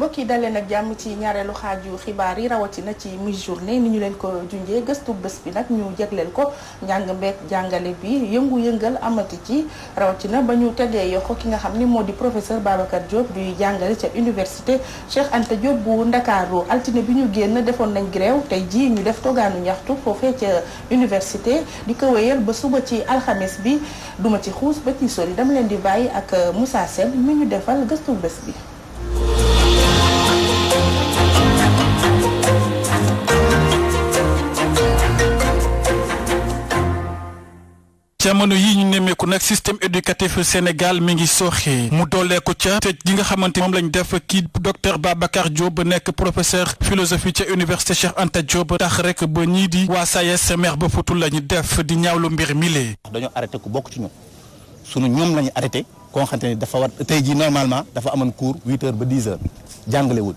mbokk yi dalee nag jàmm ci ñaareelu xaaju xibaar yi rawatina ci mi-journée ni ñu leen ko junjee gëstu bés bi nag ñu jagleel ko njàng mbeek jàngale bi yëngu-yëngal amati ci rawatina ba ñu tegee yokk ki nga xam ni moo di professeur Babacar Diop di jàngale ca université Cheikh Anta Diop bu Ndakaaru altine bi ñu génn defoon nañ grève tey jii ñu def togaanu ñaxtu foofee ca université di ko wéyal ba suba ci alxames bi duma ci xuus ba ci sori dama leen di bàyyi ak Moussa Sène mi ñu defal gëstu bés bi. jamono yi ñu nemmeeku nag système éducatif Sénégal mi ngi sooxee mu dooleeku ca tëj gi nga xamante moom lañ def kii docteur Babacar Diop nekk professeur philosophie ca université Cheikh Anta Diop tax rek ba ñii di waa SAES mer ba futul la ñu def di ñaawlu mbir mi lee. dañoo arrêté ku bokk ci ñun sunu ñoom la ñu arrêté koo xamante ni dafa war tey jii normalement dafa amoon cours 8h ba 10h jàngalewul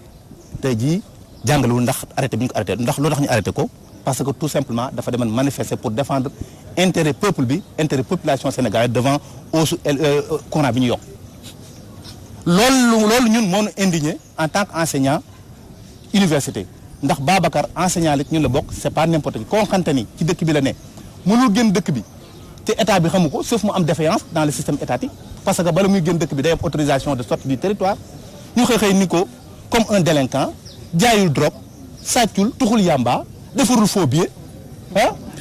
tey jii jàngalewul ndax arrêté bi ñu ko arrêté ndax loo tax ñu arrêté ko. parce que tout simplement dafa demoon manifester pour défendre intérêt peuple bi intérêt population sénégalaise devant hausse courant bi ñu yokk loolu ñun moo ñu indigné en tant que enseignant université ndax Babacar enseignant la ñun la bokk c'est pas n'importe qui koo xamante ni ci dëkk bi la ne mënul génn dëkk bi te état bi xamu ko sauf mu am défaillance dans le système étatique parce que bala muy génn dëkk bi day am autorisation de sortie du territoire ñu xëy ni ko comme un délinquant jaayul drogue sàccul tuxul yamba defarul faux billet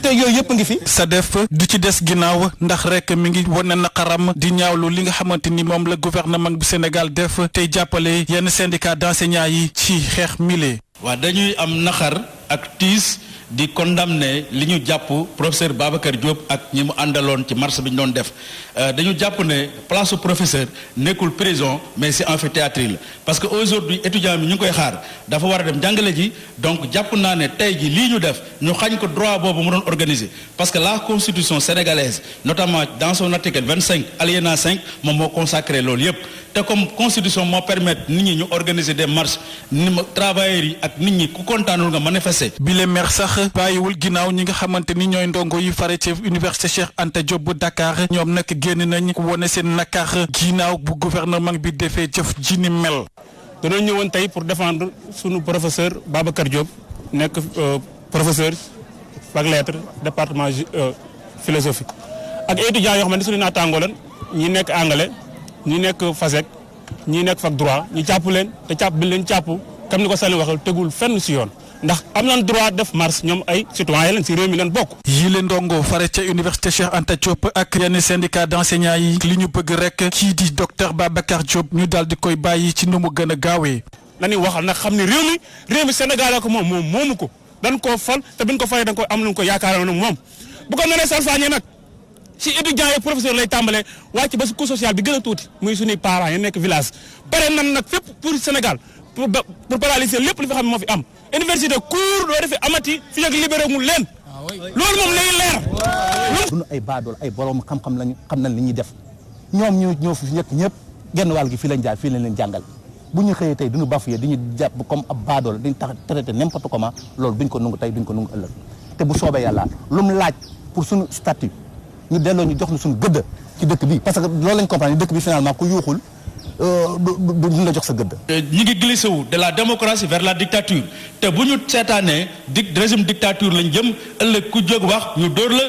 te yooyu yëpp ngi fi. SADEF du ci des ginnaaw ndax rek mi ngi wane naqaram di ñaawlu li nga xamante ni moom la gouvernement bu Sénégal def tey jàppale yenn syndicat d'enseignants yi ci xeex mile. waa dañuy am naqar ak tiis di condamner li ñu jàpp professeur Babacar Diop ak ñi mu àndaloon ci marche bi ñu doon def dañu jàpp ne place su professeur nekkul prison mais c'est amphithéâtre la parce que aujourd'hui étudiant bi ñu ngi koy xaar dafa war a dem jàngale ji donc jàpp naa ne tey ji lii ñu def ñu xañ ko droit boobu mu doon organiser parce que la constitution sénégalaise notamment dans son article 25 alinéa 5 moom moo consacré loolu yépp te comme constitution moo permettre nit ñi ñu organiser des marches travailleurs yi ak nit ñi ku kontaanul nga manifester. bi le maire sax bàyyiwul ginnaaw ñi nga xamante ni ñooy ndongo yu fare ci université Cheikh Anta Diop bu Dakar ñoom nag génn nañ wone seen nakar ginnaaw bu gouvernement bi defee jëf ji ni mel. dañoo ñëwoon tey pour défendre sunu professeur Babacar Diop nekk professeur fac lettres département philosophie ak étudiants yoo xam ne suñu naataangoo leen ñi nekk anglais ñi nekk FASEC ñi nekk fac droit ñu jàpp leen te jàpp bi leen jàpp comme ni ko Saliou waxee tegul fenn si yoon. ndax am nañ droit def marche ñoom ay citoyen lañ ci réew mi leen bokk. yi leen ndongo fare ca université Cheikh Anta Diop ak yenn syndicat d'enseignants yi li ñu bëgg rek kii di docteur Babacar Diop ñu daal di koy bàyyi ci nu mu gën a gaawee. nañu waxal nag xam ne réew mi Sénégal ko moom moomu ko dañ koo fal te buñ ko falee dañ ko am luñ ko yaakaar nag moom bu ko mënee salfaañee nag ci étudiants yi professeur lay tàmbalee wàcc ba si coût social bi gën a tuuti muy suñuy parents yi nekk village pare nan nag fépp pour Sénégal pour paralyser lépp li fi xam moo fi am. université cours doo defee amati fi ak libéré mu leen loolu moom lay leer. duñu ay baadool ay borom xam-xam lañu xam nañ li ñuy def ñoom ñoo fi nekk ñëpp genn wàll gi fii lañ jaar fii lañ leen jàngal bu ñu xëyee tey duñu bafoué di ñu jàpp comme ab baadool dañu tax traité n'importe comment loolu duñ ko nungu tey duñ ko nungu ëllëg te bu soobee yàlla lu mu laaj pour suñu statut ñu delloo ñu jox ñu suñu gëdd ci dëkk bi parce que loolu lañ comprendre dëkk bi finalement ku yuuxul duñ la jox sa gëdd. ñi ngi glissé wu de la démocratie vers la dictature te bu ñu seetaanee régime dictature lañ jëm ëllëg ku jóg wax ñu dóor la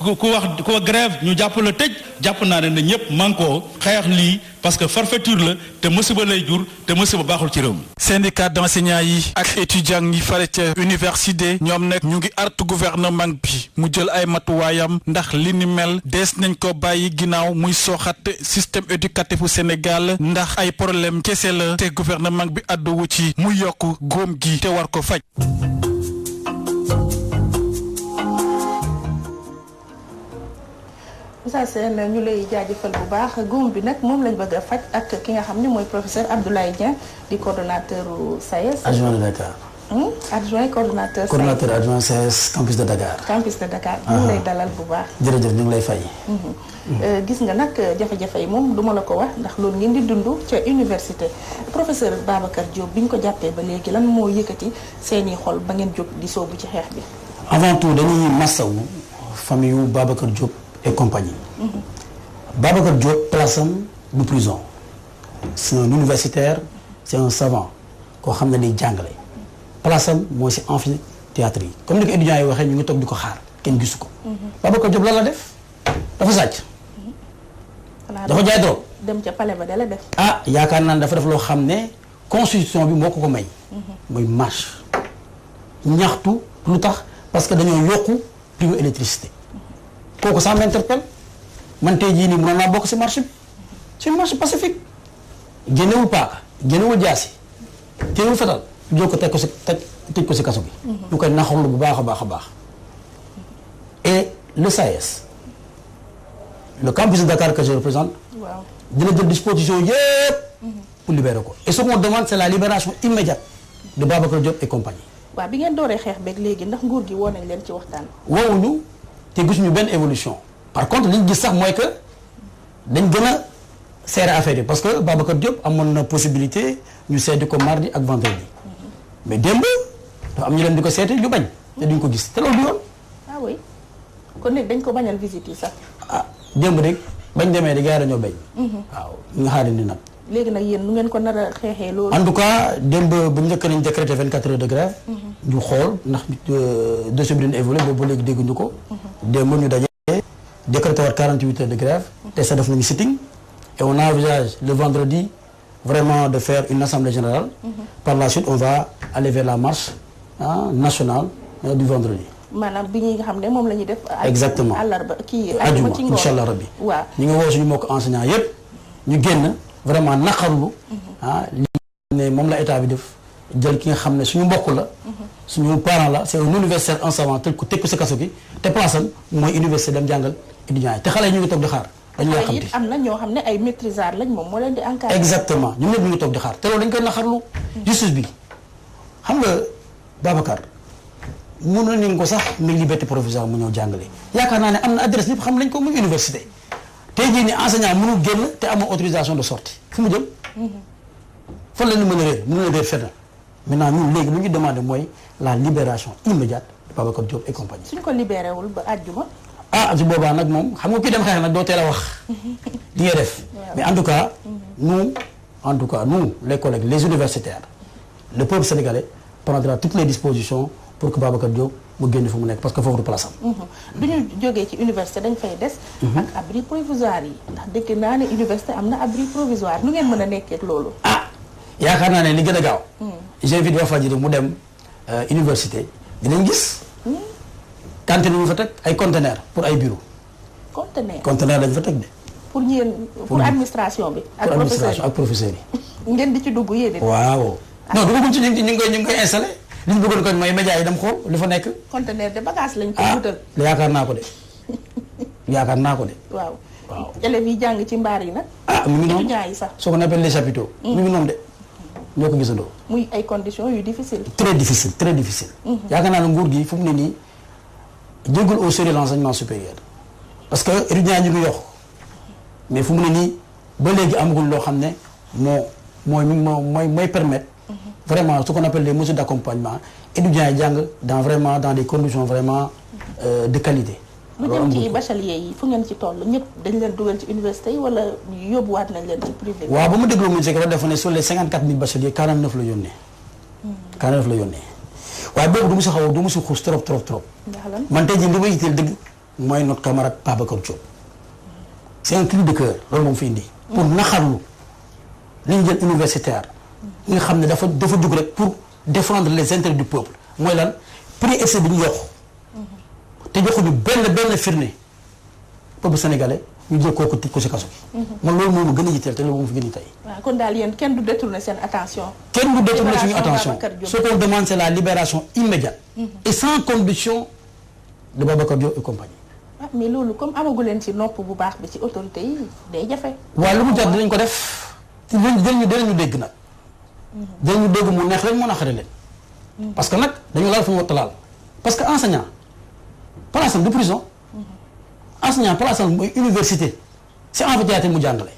ku wax grève ñu jàpp la tëj jàpp naa ne na ñëpp mànkoo xeex lii parce que forfaiture la te musiba lay jur te musiba baaxul ci réew mi. syndicat d'enseignants yi ak étudiants yi fare ca université ñoom nag ñu ngi artu gouvernement bi mu jël ay matuwaayam ndax li ni mel dees nañ ko bàyyi ginnaaw muy sooxat système éducatif bu Sénégal ndax ay problème kese la te gouvernement bi àdduwu ci mu yokk góom gi te war ko faj. Moussa Sène ñu lay jaajëfal bu baax góom bi nag moom lañ bëgg a faj ak ki nga xam ne mooy professeur Abdoulaye Dieng di coordonnateur SAES. adjoint de Dakar. adjoint coordonnateur. coordonnateur adjoint SAES campus de Dakar. campus de Dakar. ñu ngi lay dalal bu baax. jërëjëf ñu ngi lay fay. gis nga nag jafe-jafe yi moom duma la ko wax ndax loolu ngeen di dund ca université professeur Babacar Diop bi ñu ko jàppee ba léegi lan moo yëkkati seeni xol ba ngeen jóg di soobu ci xeex bi. avant tout dañuy massawu famille yu Babacar Diop et compagnie. Babacar Diop place am du prison. C'est un universitaire, c'est un savant. koo xam ne day jàngale place am mooy si amphithéâtre yi comme ni ko étudiants yi waxee ñu ngi toog di ko xaar kenn gisu ko. Babacar Diop lan la def dafa sàcc. dafa jaay drogue. dem ca palais ba dala def. ah yaakaar naa ne dafa def loo xam ne constitution bi moo ko may. muy marche ñaxtu lu tax parce que dañoo yokku prix électricité kooku ça m'interpelle man tey jii nii mënoon naa bokk si marche bi c'est une marche pacifique génnewul paaka génnewul jaasi téewul fetal joo ko teg ko si tëj ko si kaso bi. ñu koy naxarlu bu baax a baax a baax et le SAES le campus de Dakar que je représente. waaw dina jël disposition yëpp pour libérer ko et ce qu'on demande c'est la libération immédiate de Babacar Diop et compagnie. waaw bi ngeen dooree xeex beeg léegi ndax nguur gi woo nañ leen ci waxtaan. woowuñu te gisuñu benn évolution par contre li ñu gis sax mooy que dañ gën a serrer affaire yi parce que Babacar Diop amoon na possibilité ñu seeti ko mardi ak vendredi mais démb dafa am ñu leen di ko seeti ñu bañ te duñ ko gis te loolu du yoon. ah oui kon léegi dañ ko bañal visite yi sax. ah démb rek bañ demee di gars yi dañoo bañ. waaw ñu nga xaarandi nag. léegi nag yéen nu ngeen ko nar a xeexee loolu. en tout cas démb bu njëkk nañ décrété 24 heures de grève. ñu xool ndax dossier bi dina évolué boobu ba léegi dégguñu ko. démb ñu daje décrété war 48 heures de grève. te ça def nañu sitting et on envisage le vendredi vraiment de faire une assemblée générale. Par la suite on va aller vers la marche nationale du vendredi. maanaam bi ñi nga xam ne moom la ñuy def. exactement àllarba kii ajuma ci ngoon incha allah rabbi. waaw ñu ngi woo suñu mbokk enseignants yëpp ñu génn vraiment naqarlu li ne moom la état bi def jël ki nga xam ne suñu mbokk la. suñu parent la c'est un universitaire en savant tëj ko si kaso gi te place am mooy université dem jàngal étudiants yi te xale yi ñu ngi toog di xaar. dañu xale yi am na ñoo xam ne ay maîtrisards lañ moom moo leen di encadré. exactement ñun ñëpp ñu ngi toog di xaar te loolu dañ koy naqarlu. justice bi xam nga Babacar. mun nañu ko sax muy liberté provisoire mu ñëw jàngale yaakaar naa ne am na adresse ñëpp xam nañ ko muy université tey jii ni enseignant mënul génn te amoo autorisation de sortie fu mu jëm. fan la ñu mën a réer mënu la réer fenn maintenant ñun léegi lu ñu demandé mooy la libération immédiate de Babacar Diop et compagnie. suñ ko libéré wul ba àjjuma. ah su boobaa nag moom xam nga kuy dem xeex nag doo teel a wax. li nga def mais en tout cas. nous les collègues les universitaires le peuple sénégalais prendra toutes les dispositions. pour que Babacar Diop mu génn fu mu nekk parce que foofu du place am. du ñu jógee ci université dañ fay des. ak abri provisoire yi ndax dëkk naa ne université am na abri provisoire nu ngeen mën a nekkee ak loolu. ah yaakaar naa ne li gën a gaaw. j'invite Walfadjri mu dem université dinañ gis. cantine ñu fa teg ay conteneurs pour ay bureau conteneur lañ fa teg de. pour ñeen pour administration bi. ak administration ak professeurs yi. ngeen di ci dugg yéen it. waaw non dugagum ci ñu ngi koy installé. li ñu bëggoon ko mooy média yi dem xool li fa nekk. conteneur de bagage lañ ko wutal. yaakaar naa ko de yaakaar naa ko de. waaw waaw élèves yi jàng ci mbaar yi nag. mu ngi noonu étudiants yi sax. soo ko appelle les chapiteaux. mu ngi noonu de ñoo ko gisandoo. muy ay conditions yu difficile. très difficile très difficile. yaakaar naa ne nguur gi fu mu ne nii jégul au sérieux l'enseignement supérieur parce que étudiants ñu ngi yokk mais fu mu ne nii ba léegi amagul loo xam ne mooy permettre. Vraiment, ce qu'on appelle les mesures d'accompagnement, étudiants yi jàng dans des conditions vraiment de qualité. lu jëm ci bachelier yi fu ngeen ci toll ñëpp dañ leen dugal ci université yi wala yóbbuwaat nañ leen ci privé. waaw ba mu dégloo ministre bi dafa ne sur les 54 000 bacheliers 49 la yónnee. 49 la yónnee waaye boobu du mu si xaw du mu si xuus trop. ndax lan man tey jii li ma yitteel dëgg mooy notre camarade Babacar Diop. c'est un cri de cœur loolu moom fi indi. pour naxarlu li ñu jël universitaire. nga xam ne dafa jóg rek pour défendre les intérêts du peuple mooy lan prix excès bi ñu yokk te joxuñu benn firnde peuple sénégalais ñu jël kooku tëj ko si kaso bi. man loolu moom gën a yitteel te loolu moom fi gën a tey. waaw kon daal yéen kenn du détourner seen attention. kenn du détourner suñu attention ce qu'on demande c'est la libération immédiate. et sans condition de Babacar Diop et compagnie. ah mais loolu comme amagu leen ci nopp bu baax bi ci autorité yi day jafe. waaw lu mu jar dinañ ko def dinañu dégg nag. dinañu dégg mu neex leen moo naqari leen. parce que nag dañu laal fu mu war a laal parce que enseignant place am de prison. enseignant place am mooy université c'est amphithéâtre mu jàngale.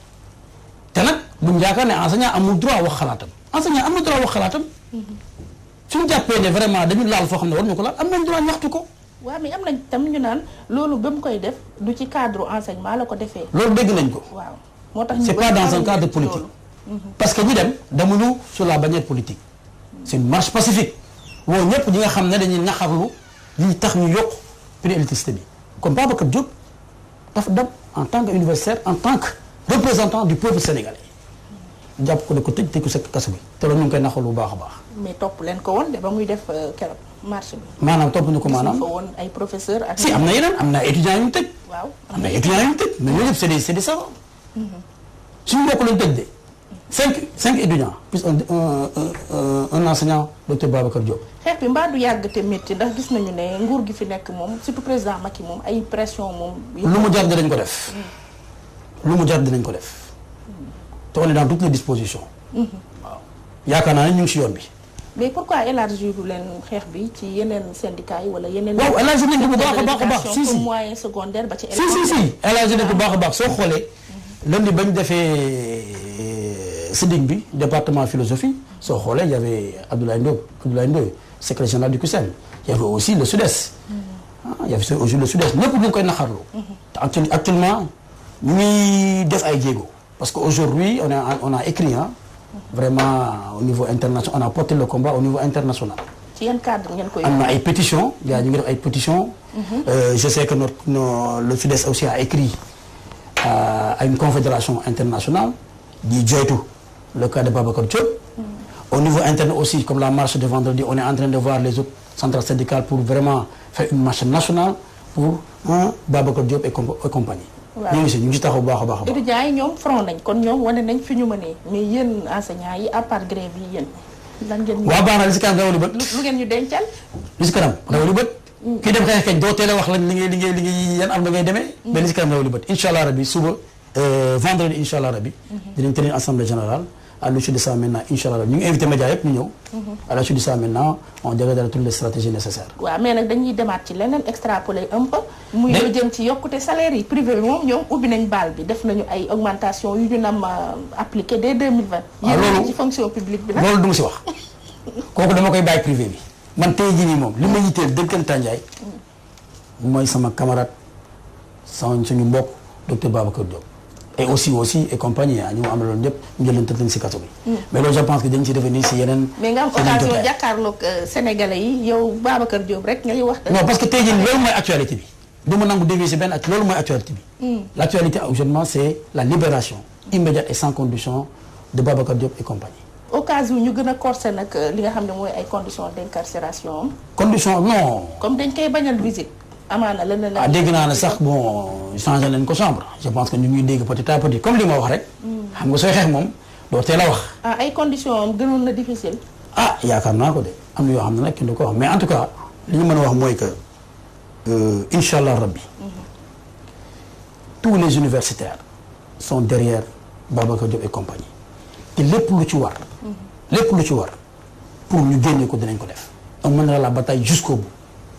te nag buñ yaakaar ne enseignant amul droit wax xalaatam enseignant am na droit wax xalaatam. suñu jàppee ne vraiment dañu laal foo xam ne war ñu ko laal am nañ droit ñaxtu ko. waaw mais am nañ tam ñu naan loolu ba mu koy def du ci cadre enseignement la ko defee. loolu dégg nañ ko. waaw moo tax c'est pas dans un cadre politique. parce que ñu demuñu sur la bannière politique c'est une marche pacifique woo ñëpp ñi nga xam ne dañuy naxarlu li tax ñu yokk prix électricité bi comme Babacar Diop dafa dem en tant que universitaire en tant que représentant du peuple sénégalais jàpp ko ne ko tëj ko sa kaso bi te loolu ñu ngi koy naxarlu bu baax a baax. mais topp leen ko woon de ba muy def keroog marche bi. maanaam topp ñu ko maanaam gis nga fa woon ay professeurs ak. si am na yeneen am na étudiants yu ñu tëj. waaw am na étudiants yu ñu tëj mais ñooñu yëpp c'est des savants. suñu mbokk lañ tëj de cinq étudiants plus un enseignant docteur Babacar Diop. xeex bi mbaa du yàgg te métti ndax gis nañu ne nguur gi fi nekk moom surtout président Macky moom ay pression moom. lu mu jar dinañ ko def. lu mu jar dinañ ko def. te on est dans toutes les dispositions. waaw yaakaar naa ne ñu ngi si yoon bi. mais pourquoi élargir du leen xeex bi ci yeneen syndicats yi wala yeneen. waaw élargir nañ ko bu baax a baax a baax si si moyen secondaire ba ci. si élargir nañ ko bu baax a baax soo xoolee. lundi bañ defee SIDIC bi département philosophie soo xoolee y avait Abdoulaye Ndoye secrétaire général du CUSEMS y avait aussi le Sud-Est. y avait aussi le Sud-Est ñëpp ñu ngi koy naxarlu. te actuellement ñu ngi def ay jéego. parce que aujourd'hui on a écrit vraiment au niveau international on a porté le combat au niveau international. ci yan cadre ngeen koy. am na ay pétitions gars ñu ngi def ay pétitions. je sais que le Sud-Est aussi a écrit à une confédération internationale di joytu le cas de Babacar Diop. Au niveau interne aussi comme la marche de vendredi on est en train de voir les autres centrales syndicales pour vraiment faire une marche nationale pour Babacar Diop et compagnie. waaw ñu ngi si taxaw bu baax a baax a baax. étudiants yi ñoom front nañ kon ñoom wane nañ fi ñu mënee mais yéen enseignants yi à part grève yi yéen. lan ngeen ñu. waaw baax na li si kanam rawali bët. lu ngeen ñu dencal. li si kanam rawali bët. kii dem xeex kañ doo teel a wax lan li ngay yan am na ngay demee. mais li si kanam rawali bët incha allah rabi suba vendredi incha allah rabi. dinañ tenir assemblée générale. à la suite de ça maintenant incha allah ñu ngi invité médias yëpp ñu ñëw. à la suite de ça maintenant on dégainera toutes les stratégies nécessaires. waaw mais nag dañuy demaat ci leneen extrapoler un peu. muy lu jëm ci yokkute salaire yi privé bi moom ñoom ubbi nañ baal bi def nañu ay augmentation yu ñu nam appliqué dès 2020. waaw loolu yéen ci fonction publique bi nag. loolu du ma si wax kooku dama koy bàyyi privé bi man tey jii nii moom li ma yitteel dëggantaan Ndiaye mooy sama camarade suñu mbokk docteur Babacar Diop. et aussi et compagnie ñu mu amaloon ñëpp ñu jël leen tëdd si kaso bi. mais loolu je pense que dañ ci revenir si yeneen. mais nga am occasion jàkkaarloog sénégalais yi yow Babacar Diop rek ngay wax. non parce que tey jii loolu mooy actualité bi du ma nangu dévier si benn loolu mooy actualité bi. l' actualité actuellement c' est la libération immédiate et sans condition de Babacar Diop et compagnie. au cas où ñu gën a corsé nag li nga xam ne mooy ay conditions d' incarcération am. condition non. comme dañ koy bañal visite. amaana leneen la. dégg naa ne sax bon changé nañ ko chambre je pense que ñu ngi dégg petit à petit comme li ma wax rek. xam nga sooy xeex moom doo teel a wax. ay conditions am gënoon na difficile. yaakaar naa ko de am na yoo xam ne nag kenn du ko wax mais en tout cas li ñu mën a wax mooy que incha allah rabbi tous les universitaires sont derrière Babacar Diop et compagnie te lépp lu ci war. lépp lu ci war pour ñu génne ko dinañ ko def. on mènera la bataille jusqu'au bout.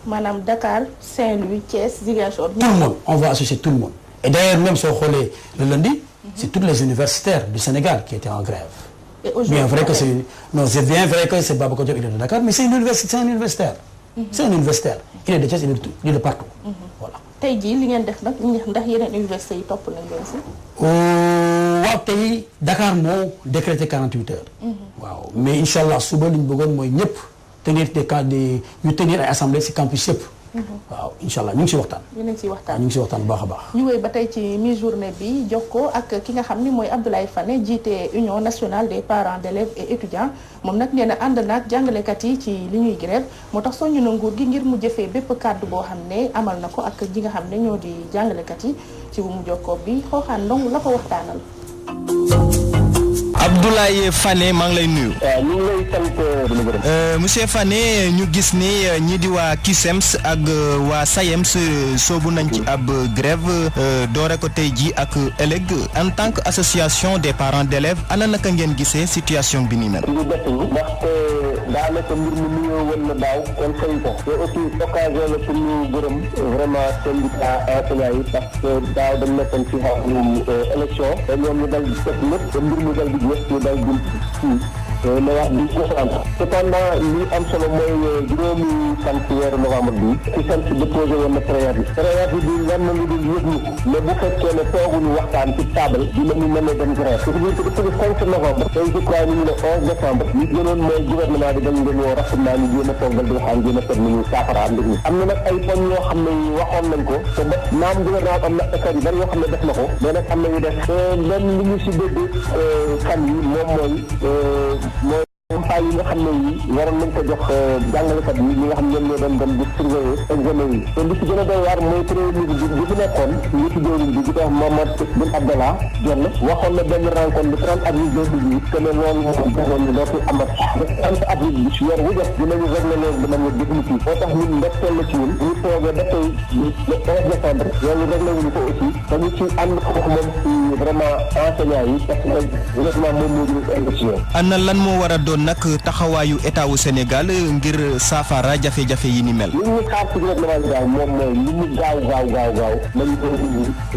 maanaam Dakar Saint-Louis Thiès Ziguinchor. tout le monde on va associer tout le monde et d'ailleurs même soo xoolee le lundi c'est tous les universitaires du Sénégal qui étaient en grève. et aujourd'hui bien vrai que c'est bien vrai que c'est Babacar Diop il est de Dakar mais c'est un universitaire. c'est un universitaire il est de Thiès il est de partout. voilà. tey jii li ngeen def nag ndax yeneen université yi topp nañ leen si. waaw tey Dakar moo décrété 48 heures. waaw mais incha allah suba li ñu bëggoon mooy ñëpp. tenir ñu tenir ay assemblée ci campus yëpp. waaw incha allah ñu ngi ci waxtaan. ñu ngi ci waxtaan ñu ngi ci waxtaan bu baax a baax. ñu wéy ba tey ci mi-journée bi jokkoo ak ki nga xam ni mooy Abdoulaye Fane jiite Union nationale des parents d'élèves et étudiants moom nag nee na ànd naag jàngalekat yi ci li ñuy grève moo tax soññu na nguur gi ngir mu jëfee bépp kàddu boo xam ne amal na ko ak ñi nga xam ne ñoo di jàngalekat yi ci bu mu jokkoo bi xooxaan ndong la ko waxtaanal. Abdoulaye Fane maa ngi lay nuyu. waaw ñu ngi lay sant. monsieur Fane ñu gis ni ñi di waa CUSEMS ak waa SAEMS soobu nañ ci ab grève doore ko tey jii ak ëllëg en tant que association des parents d'élèves ana naka ngeen gisee situation bi ni mel. ñu bett ñu ndaxte daanaka mbir mi nuyoo woon na daaw kon fay ko te aussi occasion la pour ñu gërëm vraiment syndicat enseignants yi parce que daaw dañ nekkoon ci xaw élection te ñoom ñu dal di teg lépp te mbir mi dal di ñu dal di la wax di décembre. Cependant li am solo mooy juróomi fan ci weeru novembre bi ci sant déposé woon na préavis bi lan na lu dul yëg ni mais bu fekkee ne tooguñu waxtaan ci table dinañu mën a dem grève c'est-à-dire que depuis le 5 novembre tey je crois ni ñu ne 11 décembre li gënoon mooy gouvernement bi dañu leen woo rapidement ñu jéem a toogal di waxaan jéem a seet ni ñu saafara mbir mi am na nag ay poñ yoo xam ne waxoon nañ ko te ba naam gouvernement am na effort yu bari yoo xam ne def na ko mais nag am na ñu def lenn li ñu si dégg fan yi moom mooy campagne yi nga xam ne yi waroon nañ ko jox jàngalekat yi ñi nga xam ne ñoom ñoo doon dem di surveiller examen yi te li ci gën a doy waar mooy premier ministre bi fi nekkoon njiitu jëwriñ bi di ko wax Mamadou Boun Abdallah Dionne waxoon na benn rencontre le 30 avril 2018 que ne loolu moom defoon ni dootul amat le 30 avril bi si weer wu def dinañu régler loolu de manière définitive moo tax ñun ndokteel la ci ñun ñu toogee ba tey le 11 décembre loolu réglé wuñu ko aussi dañu ci ànd foofu moom ci vraiment enseignants yi parce que honnêtement moom moo jël élection ana lan moo war a doon nag taxawaayu état wu Sénégal ngir saafara jafe-jafe yi ni mel. li ñu xaar ci gouvernement bi daal moom mooy li ñu gaaw nañu ko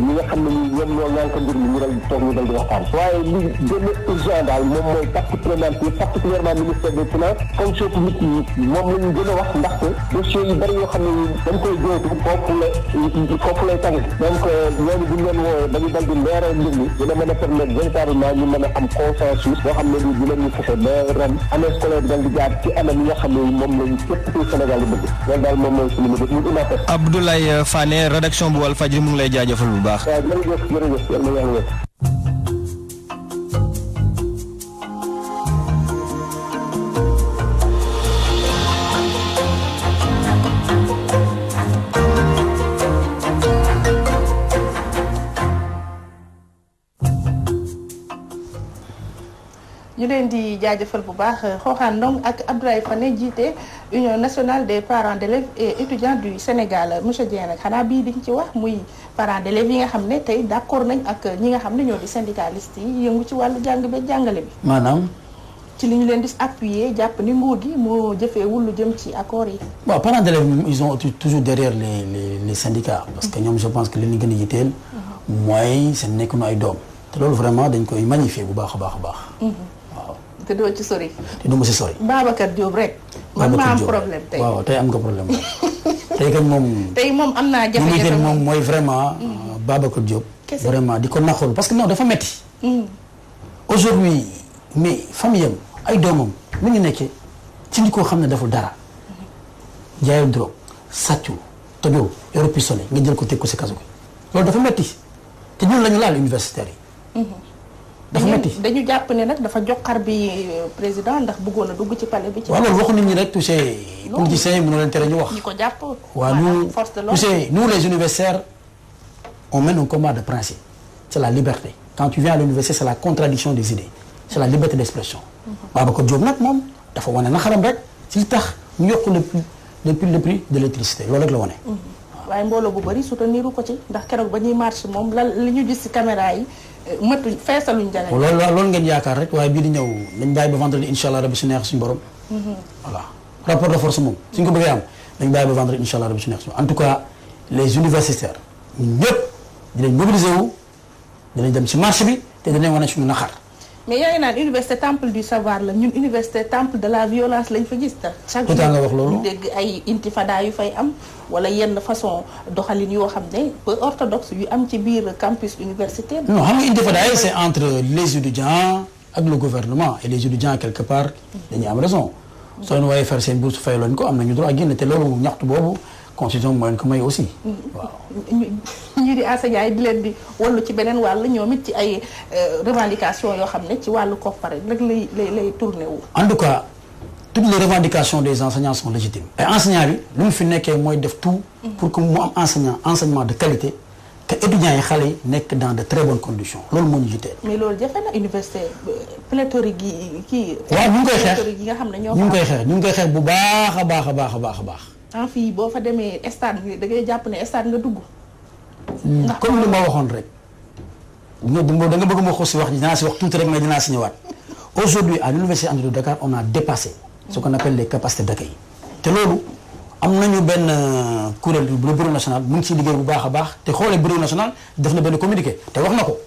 ñi nga xam ne ñoom ñoo ñaan ko mbir mi ñu dal di toog ñu dal di waxtaan waaye li gën a urgent daal moom mooy partie prenante yi particulièrement ministère des finances fonction publique yi moom la ñu gën a wax ndaxte dossiers yu bari yoo xam ne dañ koy jooytu foofu lay tàgge donc ñooñu bu ñu leen woo dañu dal di leeral mbir mi dina mën a permettre véritablement ñu mën a am consensus boo xam ne ni dinañu fexe ba ren année scolaire dal di jaar ci anam yi nga xam ne moom lañu képp ci Sénégal yi bëgg loolu daal moom mooy suñu mbir ñu dina def. Abdoulaye Fane rédaction bu Walfadjri mu ngi lay jaajëfal bu baax. waaw jërëjëf yal na yàlla wér. ñu leen di jaajëfal bu baax Xooxaan Ndong ak Abdoulaye Fane jiite Union nationale des parents d'élèves et étudiants du Sénégal monsieur Dieng nag xanaa bii diñ ci wax muy parents d'élèves yi nga xam ne tey d'accord nañ ak ñi nga xam ne ñoo di syndicalistes yi yëngu ci wàllu jàng bi jàngale bi. maanaam. ci li ñu leen di appuyer jàpp ni nguur gi moo jëfeewul lu jëm ci accords yi. bon parents d'élèves ils ont toujours derrière les syndicats. parce que ñoom je pense que li ñu gën a yitteel. mooy seen nekk nu ay doom. te loolu vraiment dañ koy magnifier bu baax a baax a baax. te doo ci sori. te du ma si sori. Babacar Diop rek. man maa am problème tey waaw tey am nga problème tey kañ moom. tey moom am naa jafe-jafe moom mooy vraiment. Babacar Diop. vraiment di ko naxool parce que non dafa metti aujourd'hui mais famille am ay doomam mu ngi nekkee ci ni koo xam ne deful dara. jaayul drogue sàccu tojoo yore pistolet nga jël ko teg ko si kaso gi loolu dafa metti te ñun la ñu laal universitaires yi. dafa metti dañu jàpp ne nag dafa joxar bi président ndax bëggoon a dugg ci palais bi. ci waaw loolu waxu nit ñi rek touché politiciens yi mënoo leen tere ñu wax. ñi ko jàpp. waaw nous touché nous les universitaires on mène un combat de principe c'est la liberté quand tu viens à l'université c'est la contradiction des idées c'est la liberté d'expression. Babacar Diop nag moom dafa wane na xaram rek ci tax ñu yokk le prix de l'électricité loolu rek la wane. waaye mbooloo bu bari soutenir ko ci ndax keroog ba ñuy marche moom li ñu gis ci caméra yi. mëtuñ feesaluñ jàng. loolu ngeen yaakaar rek waaye bii di ñëw dañ bàyyi ba vendredi incha allah rabi su neex suñu borom. voilà rapport de force moom suñ ko bëggee am dañ bàyyi ba vendredi incha allah rabi su neex suñu en tout cas les universitaires ñun ñëpp dinañ mobiliser wu dinañ dem ci marché bi te dinañ wane suñu naxar. mais yaa ngi naan université temple du savoir la ñun université temple de la violence lañ fa gis ta chaque jour nga wax loolu ñu dégg ay intifada yu fay am wala yenn façon doxalin yoo xam ne peu orthodoxe yu am ci biir campus universitaire. non xam nga intifada yi c'est entre les étudiants ak le gouvernement et les étudiants quelque part dañuy am raison. soo leen waaye faire seen bourse fay loon ko am nañu droit génn te loolu ñaxtu boobu constitution moo leen ko may aussi. waaw ñii di enseignants yi di leen di wallu ci beneen wàll ñoom it ci ay revendications yoo xam ne ci wàllu koppar rek lay tourné wu. en tout cas toutes les revendications des enseignants sont légitimes. et enseignant bi lu mu fi nekkee mooy def tout. pour que mu am enseignement de qualité. que étudiants yi xale yi nekk dans de très bonnes conditions loolu moo ñu jiiteel. mais loolu jafe na université pléthorique yi kii. waaw ñu ngi koy xeex pléthorique yi nga xam ne ñoo. ñu ngi koy xeex bu baax a baax a baax a baax a baax. en fii boo fa demee stade bi da ngay jàpp ne stade nga dugg. comme li ma waxoon rek. da nga bëgg ma xool si wax ji dinaa si wax tuuti rek mais dinaa si ñëwaat. aujourd'hui à l'université Anta Diop de Dakar on a dépassé ce qu'on appelle les capacités d'accueil. te loolu am nañu benn kuréel le bureau national mu ngi ciy liggéey bu baax a baax te xoolee bureau national def na benn communiqué te wax na ko.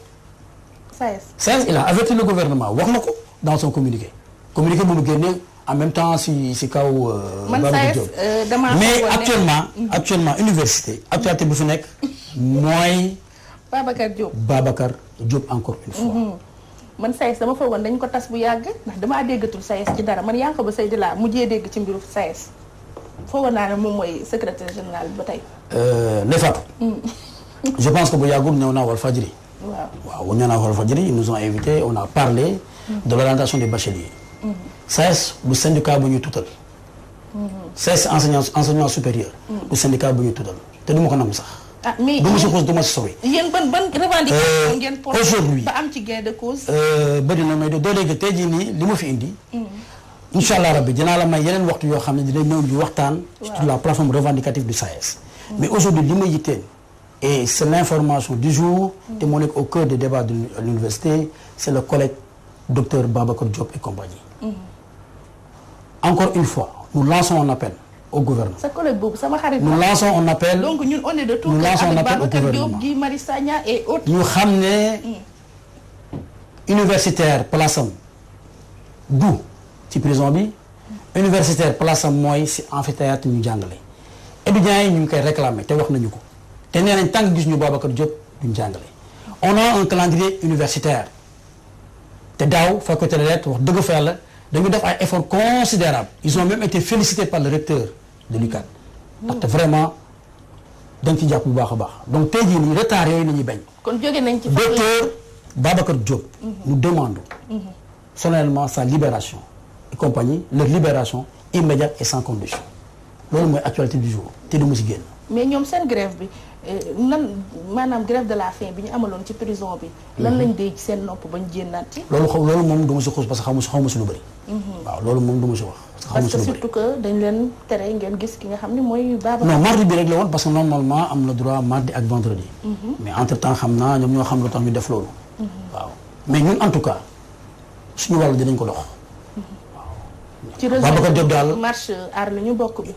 SAES il a averti le gouvernement wax na ko dans son communiqué communiqué bu mu génne en même temps si kaw. Babacar Diop mais actuellement université actualité bu fi nekk mooy. Babacar Diop encore une fois. man SAES dama fa woon dañ ko tas bu yàgg ndax damaa déggatul SAES ci dara man yaa ngi ko ba Seydi laa mujjee dégg ci mbiru SAES foo woon naa ne moom mooy secrétaire général ba tey. Ndeye Fatou. je pense que bu yàggul ñëw naa Walfadjri. waaw ñëw naa Walfadjri ils nous ont invités on a parlé. de l'orientation des bacheliers. SAES du syndicat bu ñuy tutal. SAES enseignant supérieur. du syndicat bu ñuy tutal te du ma ko nangu sax. mais du ma si xuus du ma si sori. yéen ban revendication ngeen porté aujourd'hui ba am ci gain de cause. bëri na mais doo léegi tey jii nii li ma fi indi. incha allah rabbi dinaa la may yeneen waxtu yoo xam ne dinañ ñëw di waxtaan. sur la plateforme revendicative du SAES. mais aujourd'hui li ma yitteel et c'est l'information du jour. te moo nekk au cœur des débats de l'université c'est le collègue docteur Babacar Diop et compagnie. Encore une fois nous lançons un appel au gouvernement. sa collègue boobu sama xarit. nous lançons un appel. donc ñun on est de tout cœur avec Babacar Diop, Guy Marius Sagna et autres. ñu xam ne universitaire place am du ci prison bi. universitaire place am mooy si amphithéâtre ñu jàngale. étudiants yi ñu ngi koy réclamer te wax nañu ko te nee nañ tant que gis ñu Babacar Diop duñ jàngale. on a un calendrier universitaire te daaw faculté de lettres wax dëgg fa yàlla dañu def ay efforts considérables ils ont même été félicités par le recteur de l'UCAD ndaxte vraiment dañ ci jàpp bu baax a baax donc tey jii nii retard yooyu la ñuy bañ. kon jóge nañ ci docteur Babacar Diop. nous demandons solennellement sa libération et compagnie leur libération immédiate et sans condition loolu mooy actualité du jour te du mu si génn. mais ñoom seen grève bi nan maanaam grève de la faim bi ñu amaloon ci prison bi. lan lañ dee ci seen nopp bañ jénnaat ci. loolu moom du ma si xuus parce que xaw ma si lu bëri. waaw loolu moom du ma si wax. parce que surtout que dañ leen tere ngeen gis ki nga xam ne mooy Babacar. non mardi bi rek la woon parce que normalement am na droit mardi ak vendredi. mais entre temps xam naa ñoom ñoo xam lu tax ñu def loolu. waaw mais ñun en tout cas suñu wàll dinañ ko dox. ci réseau marche aar la ñu bokk bi.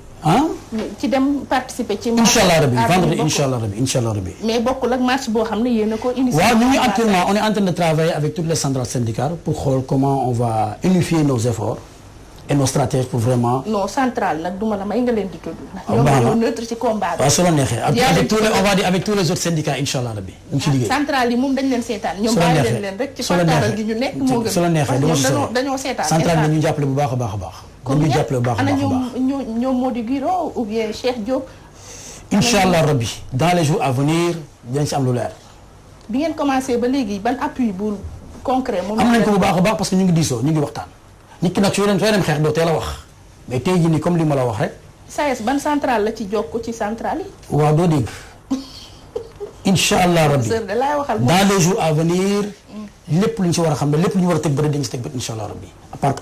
ci dem participer ci. incha allah rabi vendredi incha allah rabi. mais bokkul ak marche boo xam ne yéen a ko initié. waaw ñu ngi actuellement on est en train de travailler avec toutes les centrales syndicales pour xool comment on va unifier nos efforts et nos stratèges pour vraiment. non centrale nag duma la may nga leen di tudd. ñoom ñoo neutre ci combat bi. waaw soo la neexee on va dire avec tous les autres syndicats incha allah rabi. ñu ci liggéey centrale yi moom dañ leen seetaan. ñoom bàyyi leen rek ci partaaral gi ñu nekk moo gën. su la neexee dama si dañoo seetaan centrale bi ñu jàppale bu baax a baax a baax. dañuy jàppale bu baax a baax a baax ñoom Mody Guiro ou bien Cheikh Diop. incha allah rabi dans les jours à venir dinañ si am lu leer. bi ngeen commencé ba léegi ban appui bu concret. moom am nañ ko bu baax a baax parce que ñu ngi diisoo ñu ngi waxtaan. nit ki nag sooy dem xeex doo teel a wax mais tey jii nii comme li ma la wax rek. SAES ban centrale la ci jokk ci centrale yi. waaw doo dégg incha allah rabbi dans les jours à venir lépp lu ñu si war a xam ne lépp lu ñu war a teg bëri dañu si teg bët incha allah rabbi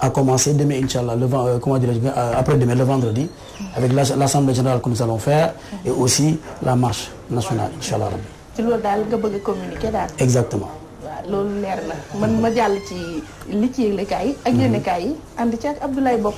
à commencer demain incha allah après demain le vendredi avec l'assemblée générale que nous allons faire et aussi la marche nationale incha allah rabbi. ci loolu daal nga bëgg a communiquer daal. exactement. waaw loolu leer na man ma jàll ci li ci yëglekaay yi ak yéenekaay yi ànd ci ak Abdoulaye Bopp.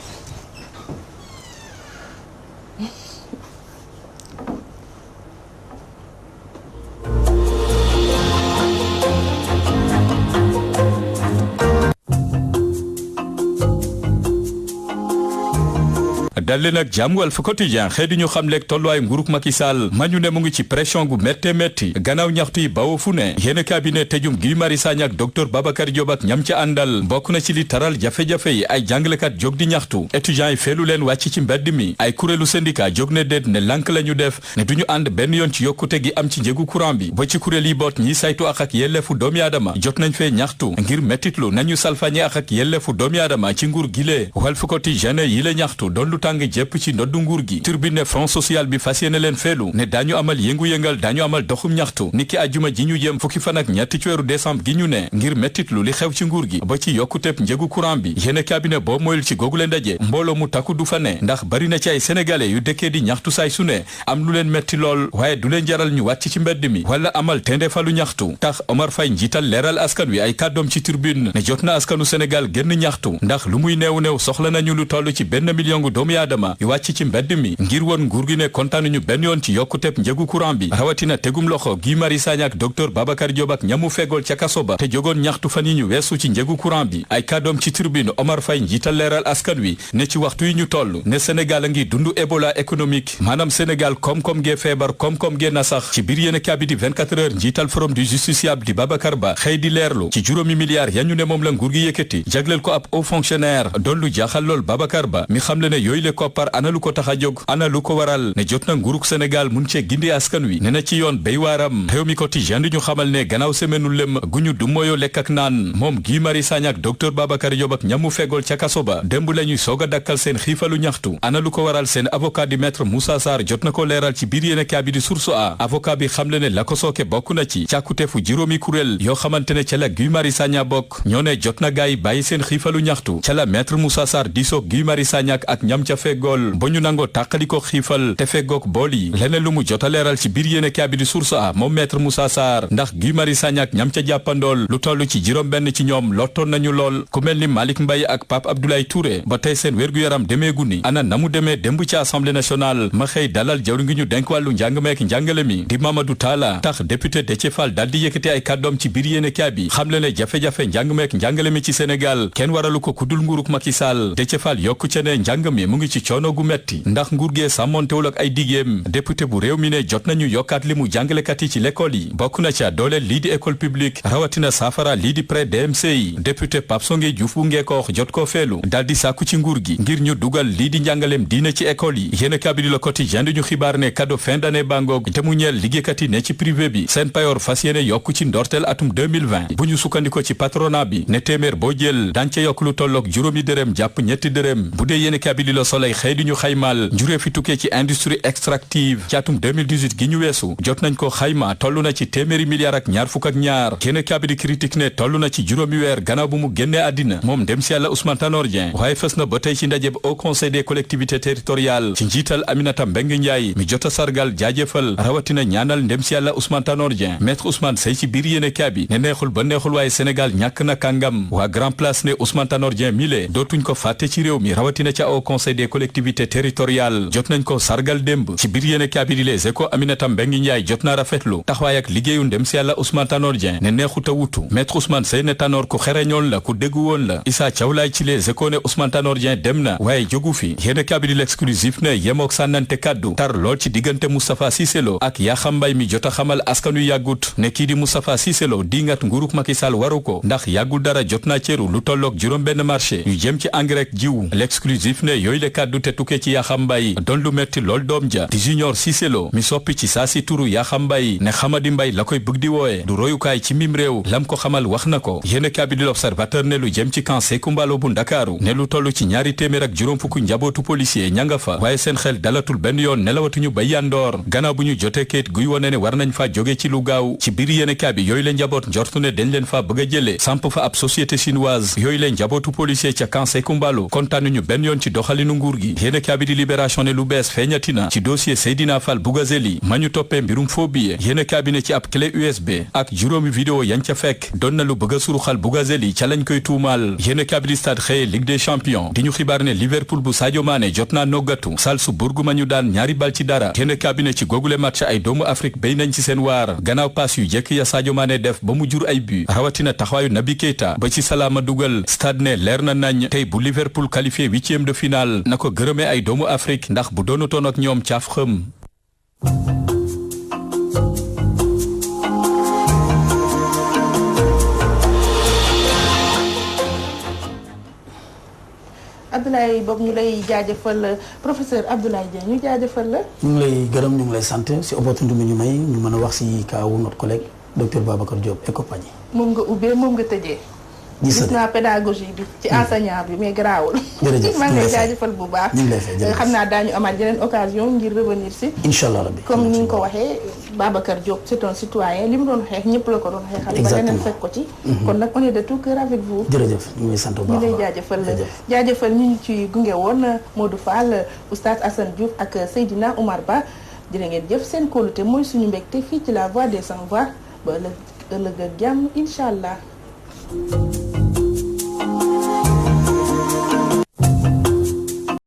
dal leen ak jàmm Walf Quotidien xëy di ñu xam leeg tolluwaay nguurug Macky Sall ma ñu ne mu ngi ci pression gu métti gannaaw ñaxtu yi bawoo fu ne yéen cabinet tëjum Guy Marius Sagna ak docteur Babacar Diop ak ñam ca àndal bokk na ci li taral jafe-jafe yi ay jàngalekat jóg di ñaxtu étudiants yi feelu leen wàcc ci mbedd mi ay kuréelu syndicat jóg ne déet ne lànk la ñu def ne duñu ànd benn yoon ci yokkute gi am ci njëgu courant bi ba ci kuréel yi boot ñi saytu ak yelleefu doomi aadama jot nañ fee ñaxtu ngir mettitlu nañu salfañe ak yelleefu doomi aadama ci nguur gilee Walf Quotidien yi la ñaxtu doon lu tàng jëpp ci ndoddu nguur gi Tribune front social bi fas yéene leen feelu ne daañu amal yëngu-yëngal daañu amal doxum ñaxtu niki ajuma ji ñu jëm fukki fan ak ñetti ci weeru décembre gi ñu ne ngir mettitlu li xew ci nguur gi ba ci yokkuteb njëgu courant bi yéene cabinet boo moyul ci googu leen ndaje mbooloo mu takku du fa ne ndax bari na ci ay sénégalais yu dëkkee di ñaxtu saay su ne am lu leen metti lool waaye du leen jaral ñu wàcc ci mbedd mi wala amal tendeefalu ñaxtu tax Omar Faye njiital leeral askan wi ay kàddoom ci Tribune ne jot na askanu Sénégal génn ñaxtu ndax lu muy néew soxla nañu lu toll ci 1 million doomu aadama yu wàcc ci mbedd mi ngir woon nguur gi ne kontaanuñu benn yoon ci yokkuteb njëgu courant bi rawatina tegum loxo Guy Marius Sagna ak docteur Babacar Diop ak ñamu fegool ca kaso ba te jógoon ñaxtu fan yi ñu weesu ci njëgu courant bi ay kàddoom ci tribune Omar Faye njiital leeral askan wi ne ci waxtu yi ñu toll ne Sénégal a ngi dundu Ebola économique maanaam Sénégal koom-koom gee feebar koom-koom gee nasax ci biir yéen a di 24 heures njiital forum du justiciable di Babacar Ba xëy di leerlu ci juróomi milliards ya ñu ne moom la nguur gi yëkkati jagleel ko ab haut fonctionnaire doon lu jaaxal lool Babacar Ba mi xam le ne yooyu le koppar ana lu ko tax a jóg ana lu ko waral ne jot na nguurug Sénégal mun cee gindi askan wi ne na ci yoon béy waaram réew mi quotidien di ñu xamal ne gannaaw semaine lem gu ñu du mooyo lekk ak naan moom Guy Marius Sagna ak docteur Babacar Diop ak ñamu fegool ca kaso ba démb la ñuy soog a dakkal seen xiifalu ñaxtu ana lu ko waral seen avocat di maître Moussa Sarr jot na ko leeral ci biir yéenekaay bi di Source A avocat bi xam le ne la ko sooke bokk na ci càkkuteefu juróomi kuréel yoo xamante ne ca la Guy Marius Sagna bokk ñoo ne jot na gaay bàyyi seen xiifalu ñaxtu ca la maître Moussa Sarr diisoog Guy Marius Sagna ak ñam ca feggool ba ñu nangoo tàqali ko xiifal te feggoog bool yi leneen lu mu jot a leeral ci biir yéenekaay bi di Source A moom maître Moussa Sarr ndax Guy Marius Sagna ak ñam ca jàppandool lu toll ci juróom benn ci ñoom lottoon nañu lool ku mel ni Malick Mbaye ak Pape Abdoulaye Touré ba tey seen wér-gu-yaram demeegu ni ana na mu demee démb ci assemblée nationale ma xëy dalal jawri ngi ñu denk wàllu njàng meek njàngale mi di Mamadou Talla tax député Déthié Fall daal di yëkkati ay kàddoom ci biir yéenekaay bi xam le ne jafe-jafe njàng meek njàngale mi ci Sénégal kenn waralu ko kudul nguuruk Macky Sall Déthié Fall yokku ca ne njàng mi mu ngi ci coono gu metti ndax nguur gee sàmmontewul ak ay digéem député bu réew mi ne jot nañu yokkaat li mu jàngalekat yi ci l'école yi bokk na ca dooleel lii di école publique rawatina saafara lii di prêt DMC yi député Pape Songué Diouf bu Ngeekoox jot koo feelu daal di sàkku ci nguur gi ngir ñu dugal lii di njàngaleem diine ci école yi yéenekaay bi di Le Quotidien di ñu xibaar ne cadeau fin d'année bangoog te mu ñeel liggéeykat yi ne ci privé bi seen payoor fas yéene yokku ci ndorteel atum 2020 bu ñu sukkandiko ci patronat bi ne téeméer boo jël daan ca yokk lu tolloog juróomi dërëm jàpp ñetti dërëm bu dee yéenekaay bi di Le Soleil xëy di ñu xaymaal njuree fi tukkee ci industrie extractive ci atum 2018 gi ñu weesu jot nañ ko xayma toll na ci téeméeri milliards ak ñaar fukk ak ñaar yéenekaay bi di critique ne toll na ci juróomi weer gannaaw bu mu génnee àddina moom ndem si yàlla Ousmane Tanor Dieng waaye fës na ba tey ci ndajeb au conseil des collectivités territoriales ci njiital Aminata Mbengue Ndiaye mi jot a sargal jaajëfal rawatina ñaanal ndem si yàlla Ousmane Tanor Dieng maître Ousmane Seye ci biir yéenekaay bi ne neexul ba neexul waaye Sénégal ñàkk na kàngam waa Grand Place ne Ousmane Tanor Dieng mile dootuñ ko fàtte ci réew mi rawatina ca au conseil des collectivités territoriales jot nañ ko sargal démb ci biir yéenekaay bi di Les Échos Aminata Mbengue Ndiaye jot na rafetlu taxawaay ak liggéeyu ndem si yàlla Ousmane Tanor Dieng ne neexut a wutu maître Ousmane Seye ne Tanor ku xereñoon la ku déggu woon la Issa Thiaw Laye ci Les Échos ne Ousmane Tanor Dieng dem na waaye jógu fi yéenekaay bi di L'Exclusif ne yemook sànnante kàddu tar lool ci diggante Moustapha Cissé Lo ak Yakham Mbaye mi jot a xamal askan wi yàggut ne kii di Moustapha Cissé Lo dingat nguuruk Macky Sall waru ko ndax yàggul dara jot naa ceeru lu tolloog juróom benn marché yu jëm ci engrais jiw L'Exclusif ne yooyu le kàddu te tukkee ci Yakham Mbaye doon lu metti lool doom ja di Junior Cissé Lo mi soppi ci saa si turu Yakham Mbaye ne Xamadi Mbaye la koy bëgg di wooye du royukaay ci mim réew lam ko xamal wax na ko yéenekaay bi di L'Observateur ne lu jëm ci camp Sékou Mbalo bu Ndakaaru ne lu toll ci ñaari téeméer ak juróom fukk njabootu policier ña nga fa waaye seen xel dalatul benn yoon nelawatuñu ba yandoor gannaaw bu ñu jotee kayit guy wone ne war nañ faa jóge ci lu gaaw ci biir yéenekaay bi yooyu la njaboot njortu ne dañ leen faa bëgg a jëlee samp fa ab société chinoise yooyu la njabootu policier ca camp Sékou Mbalo kontaanuñu benn yoon ci doxalinu nguur gi yéenekaay bi di Libération ne lu bees feeñati na ci dossier Seydina Fall Bougazeli ma ñu toppee mbirum faux billet yéenekaay bi ne ci ab clé USB ak juróomi vidéo yañ ca fekk doon na lu bëgg a suruxal Bougazeli ca lañ koy tuumaal yéenekaay bi di Stade xëye Ligue des Champions di ñu xibaar ne Liverpool bu Sadio Mané jot naa noggatu Salzbourg ma ñu daan ñaari bal ci dara yéenekaay bi ne ci googule match ay doomu Afrique béy nañ ci seen waar gannaaw paas yu jekk ya Sadio Mané def ba mu jur ay but rawatina taxawaayu Naby Keita ba ci salaama dugal Stade ne leer na nañ tey bu Liverpool qualifié huitième de finale na ko gërëmee ay doomu Afrique ndax bu doonutoon ak ñoom caaf xëm Abdoulaye boobu ñu lay jaajëfal professeur Abdoulaye Dieng ñu jaajëfal la. ñu ngi lay gërëm ñu ngi lay sant si opportunité bi ñu may ñu mën a wax si kaawu notre collègue docteur Babacar Diop et compagnie. moom nga ubbee moom nga tëjee. gis naa pédagogie bi ci enseignant bi mais garaawul. jërëjëf maa ngi lay jaajëfal bu baax. ñu ngi lay fay jërëjëf xam naa daañu amaat yeneen occasion ngir revenir si. incha allah rabbi comme ni nga ko waxee Babacar Diop c'est un citoyen li mu doon xeex ñëpp la ko doon xeexal. ba leneen fekk ko ci. kon nag on est de tout cœur avec vous. jërëjëf ñu ngi sant bu baax ñu lay jaajëfal ñu ngi ci gunge woon Modou Fall Oustaz Assane Diouf ak Seydina Oumar Ba jërë ngeen jëf seen kóolute mooy suñu mbégte fii ci la voix des sans voix ba ëllëg ak jàmm incha allah.